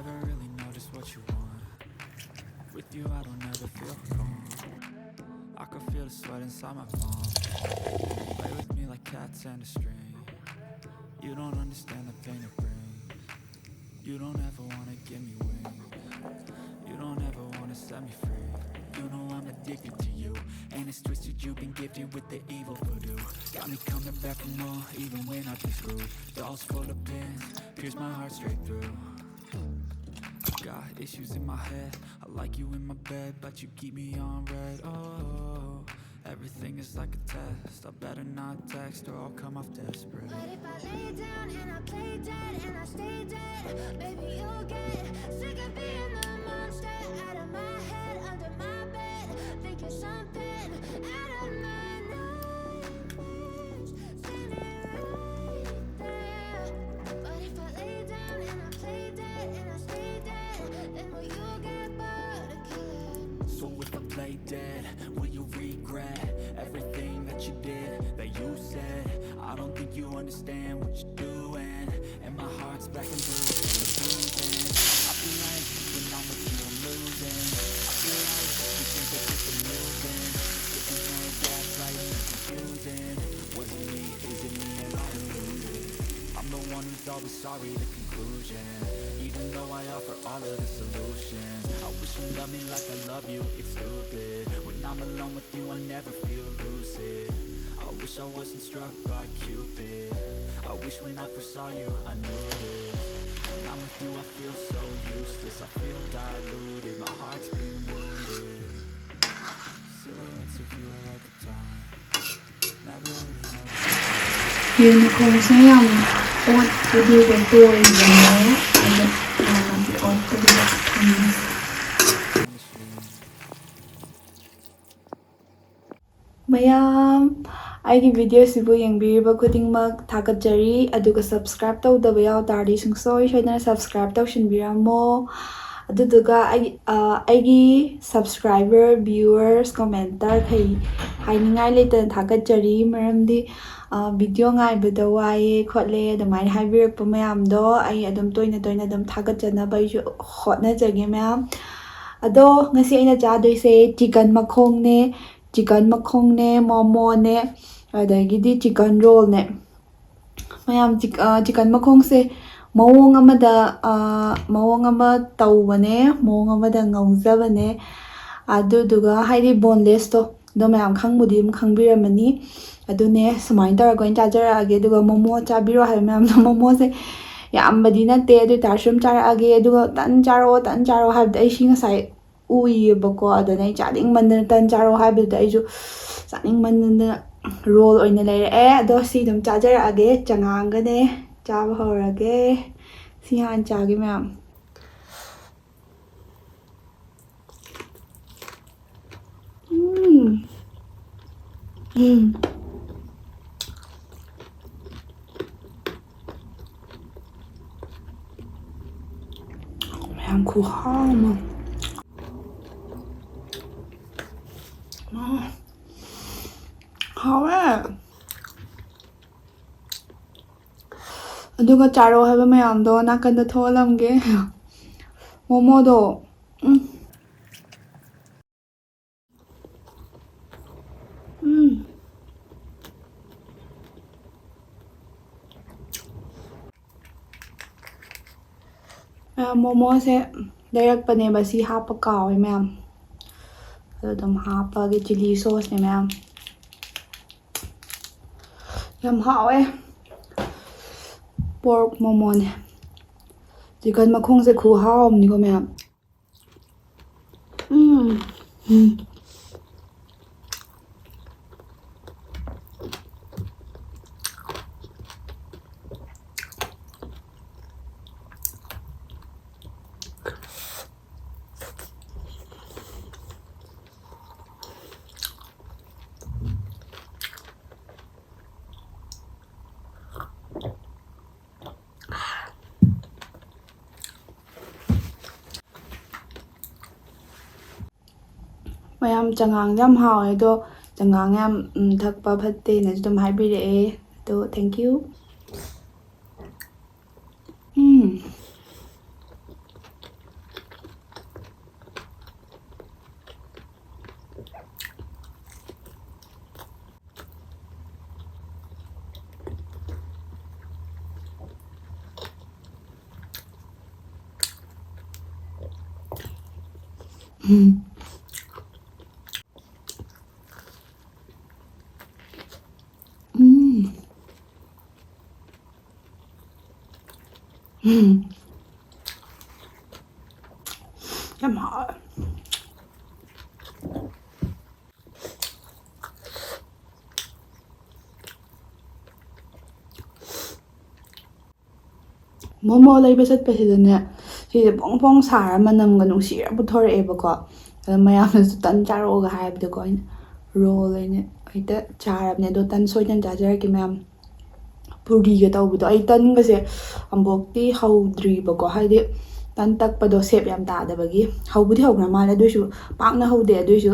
Never really know just what you want. With you I don't ever feel calm. I can feel the sweat inside my palms. Play with me like cats and a string. You don't understand the pain it brings. You don't ever wanna give me wings. You don't ever wanna set me free. You know I'm addicted to you, and it's twisted. You've been gifted with the evil voodoo. Got me coming back for more, even when I've been screwed. Dolls full of pins, pierce my heart straight through. Got issues in my head, I like you in my bed, but you keep me on red. Oh, everything is like a test. I better not text or I'll come off desperate. But if I lay down and I play dead and I stay dead, baby you'll get sick of being the monster out of my head, under my bed, thinking something out of my nightmares, standing right there. But if I lay down and I play dead and I stay dead, then will you get bored of killing? So if I play dead, will you regret everything that you did, that you said? I don't think you understand what you're doing, and my heart's black and blue and it's bruising. I feel like when I'm with you I'm losing. I feel like you think that it's amusing. Getting mad, gaslighting and confusing. Was it me, is it me, am I losing? I'm the one who's always sorry, the conclusion. Even though I offer all of the solutions, I wish you loved me like I love you, it's stupid. When I'm alone with you I never feel lucid. I wish I wasn't struck by Cupid. I wish when I first saw you I knew this. When I'm with you I feel so useless. I feel diluted, my heart's been wounded. Silhouettes of you are like a time. Never really know. ยืนคงใช้ยำโอ๊ตดูเป็นตัวอย่างนี้อันนี้โอ๊ตก็ดูแบบทำmayam aigi video sibu yengbiriba khudingmak thakatjari aduga subscribe tawdaba yaw tardi sungsoi soidana subscribe tawshinbiramo aduduga aigi subscriber viewers commenter khai hainingai letan thakatjari maramdi video ngai bada waye khotle adumai haibirakpa mayamdo ai adum toina adum thakatjana bai hotna jage mayam ado ngasi aina chadoise chicken makhong ne chicken makhong ne momo ne adagidi chicken roll ne mayam chicken makhong se mawong ama tawbane mawong amada ngaujabane aduduga haidi boneless to do mayam khangmudi khangbiramani adune sumain tarago in chajarage aduga momo chabiro hai mayam momo se yambadi nate adu tarshum charage aduga tan charo habda ai shinga sai uibako adana chaning mandana tan charo habda ai ju chaning mandana roll oina leire ado si dum chajarage changangane chaba horage si han chage mayam mayam kuhama hawe aduga charo haba mayam do nakanda tholamge momo do momo se leirakpane basi hapa kawe mayam adum hapa ge chili sauce ne mayam yam hawe pork momo ne chicken makhong se khu haum ni ko mayam mayam changang yam hawe do changang yam thakpa phatte na dum haibire to thank you Yum hot. Momo ꯂꯩꯕ ꯆꯠꯄꯁꯤꯗꯅꯦ ꯁꯤꯁꯦ ꯄꯣꯡ ꯄꯣꯡ ꯁꯥꯔ ꯃꯅꯝꯒ ꯅꯨꯡꯁꯤꯔ ꯄꯨꯊꯣꯔꯛꯑꯦꯕꯀꯣ ꯑꯗ ꯃꯌꯥꯝꯅꯁꯨ ꯇꯟ ꯆꯥꯔꯛꯑꯣꯒ ꯍꯥꯏꯕꯗꯀꯣ ꯑꯩꯅ role ꯑꯩꯅ ꯍꯦꯛꯇ ꯆꯥꯔꯕꯅꯦ ꯑꯗꯣ ꯇꯟ ꯁꯣꯏꯗꯅ ꯆꯥꯖꯔꯛꯀꯦ ꯃꯌꯥꯝ ꯄꯨꯔꯤꯒ ꯇꯧꯕꯗꯣ ꯑꯩ ꯇꯟꯒꯁꯦ ꯑꯃꯨꯛꯇꯤ ꯍꯧꯗ꯭ꯔꯤꯕꯀꯣ ꯍꯥꯏꯗꯤ ꯇꯟ ꯇꯛꯄꯗꯣ ꯁꯦꯞ ꯌꯥꯝ ꯇꯥꯗꯕꯒꯤ ꯍꯧꯕꯨꯗꯤ ꯍꯧꯈ꯭ꯔ ꯃꯥꯜꯂꯦ ꯑꯗꯨꯏꯁꯨ ꯄꯥꯛꯅ ꯍꯧꯗꯦ ꯑꯗꯨꯏꯁꯨ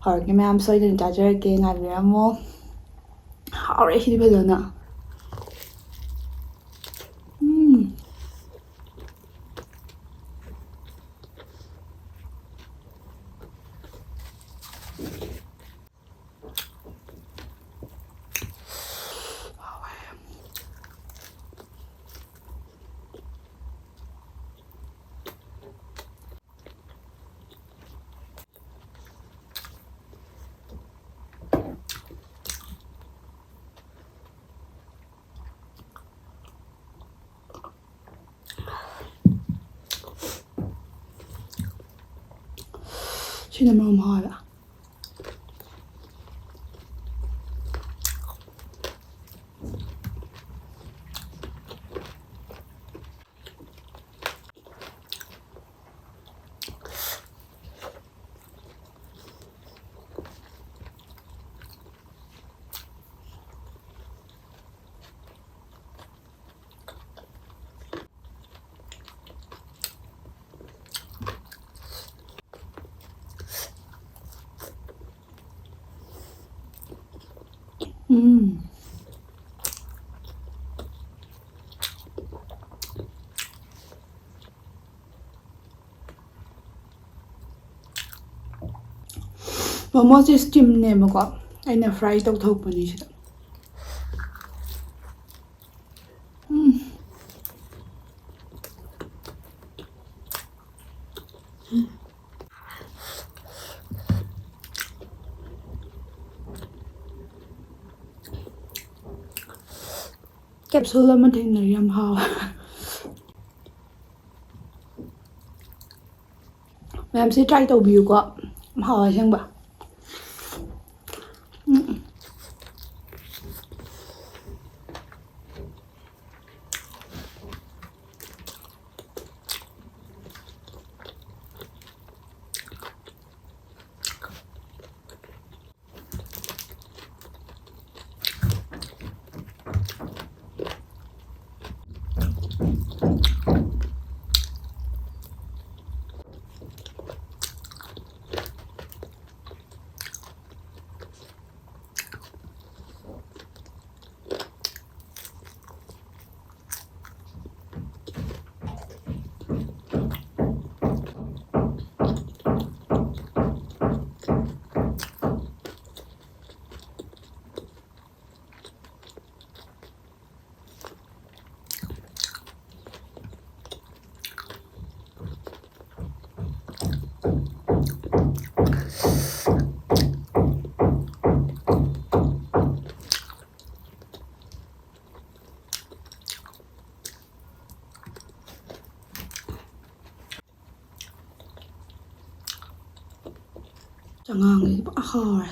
ꯍꯧꯔꯛꯀꯦ ꯃꯌꯥꯝ ꯁꯣꯏꯗꯅ ꯆꯥꯖꯔꯛꯀꯦ ꯉꯥꯏꯕꯤꯔꯝꯃꯣ ꯍꯥꯎꯔꯦ ꯁꯤꯗꯤ ꯐꯖꯅ sino mrom hala. Momos steamnꯦꯕꯀꯣ ꯑꯩꯅ ꯐ꯭ꯔꯥꯏ ꯇꯧꯊꯣꯛꯄꯅꯤ ꯁꯤꯗ ꯀꯦꯞꯁꯨꯜ ꯑꯃ ꯊꯦꯡꯅꯔꯤ ꯌꯥꯝ ꯍꯥꯎꯋꯦ ꯃꯌꯥꯝꯁꯤ ꯇ꯭ꯔꯥꯏ ꯇꯧꯕꯤꯌꯨꯀꯣ ꯌꯥꯝ ꯍꯥꯎꯋꯦ ꯑꯁꯦꯡꯕ ꯆꯉꯥꯡꯒꯤꯗꯤ ꯄꯨꯔꯥ ꯍꯥꯎꯔꯦ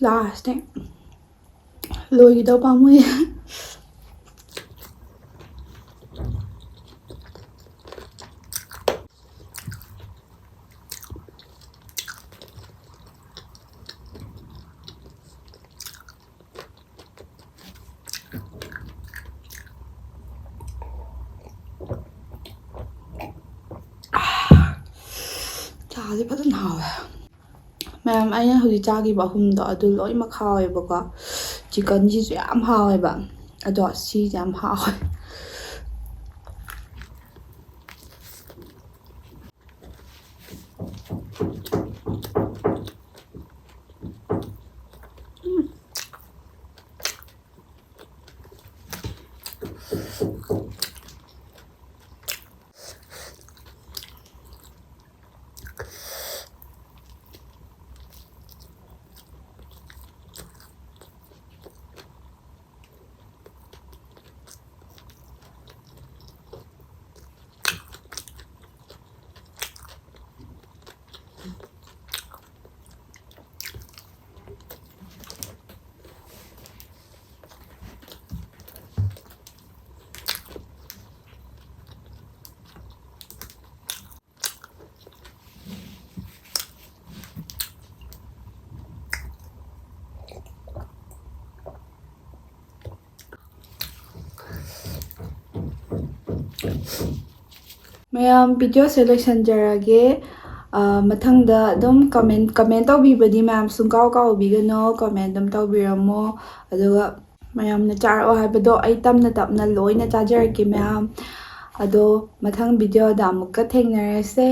ꯂꯥꯁꯅꯦ ꯂꯣꯏꯒꯤꯗꯧ ꯄꯥꯝꯃꯨꯏ ꯁꯥꯁꯦ ꯐꯖꯅ ꯍꯥꯎꯋꯦ ꯃꯌꯥꯝ ꯑꯩꯅ ꯍꯧꯖꯤꯛ ꯆꯥꯈꯤꯕ ꯑꯍꯨꯝꯗꯣ ꯑꯗꯨ ꯂꯣꯏꯅꯃꯛ ꯍꯥꯎꯋꯦꯕꯀꯣ ꯆꯤꯛꯀꯟꯁꯤꯁꯨ ꯌꯥꯝ ꯍꯥꯎꯋꯦꯕ ꯑꯗꯣ ꯁꯤꯁꯦ ꯌꯥꯝ ꯍꯥꯎꯋꯦ ꯃꯌꯥꯝ ꯚꯤꯗꯤꯑꯣꯁꯦ ꯂꯣꯏꯁꯟꯖꯔꯒꯦ ꯃꯊꯪꯗ ꯑꯗꯨꯝ ꯀꯃꯦꯟ ꯇꯧꯕꯤꯕꯗꯤ ꯃꯌꯥꯝ ꯁꯨꯡꯀꯥꯎ ꯀꯥꯎꯕꯤꯒꯅꯣ ꯀꯃꯦꯟ ꯑꯗꯨꯝ ꯇꯧꯕꯤꯔꯝꯃꯣ ꯑꯗꯨꯒ ꯃꯌꯥꯝꯅ ꯆꯥꯔꯛꯑꯣ ꯍꯥꯏꯕꯗꯣ ꯑꯩ ꯇꯞꯅ ꯇꯞꯅ ꯂꯣꯏꯅ ꯆꯥꯖꯔꯛꯀꯦ ꯃꯌꯥꯝ ꯑꯗꯣ ꯃꯊꯪ ꯚꯤꯗꯤꯑꯣꯗ ꯑꯃꯨꯛꯀ ꯊꯦꯡꯅꯔꯁꯦ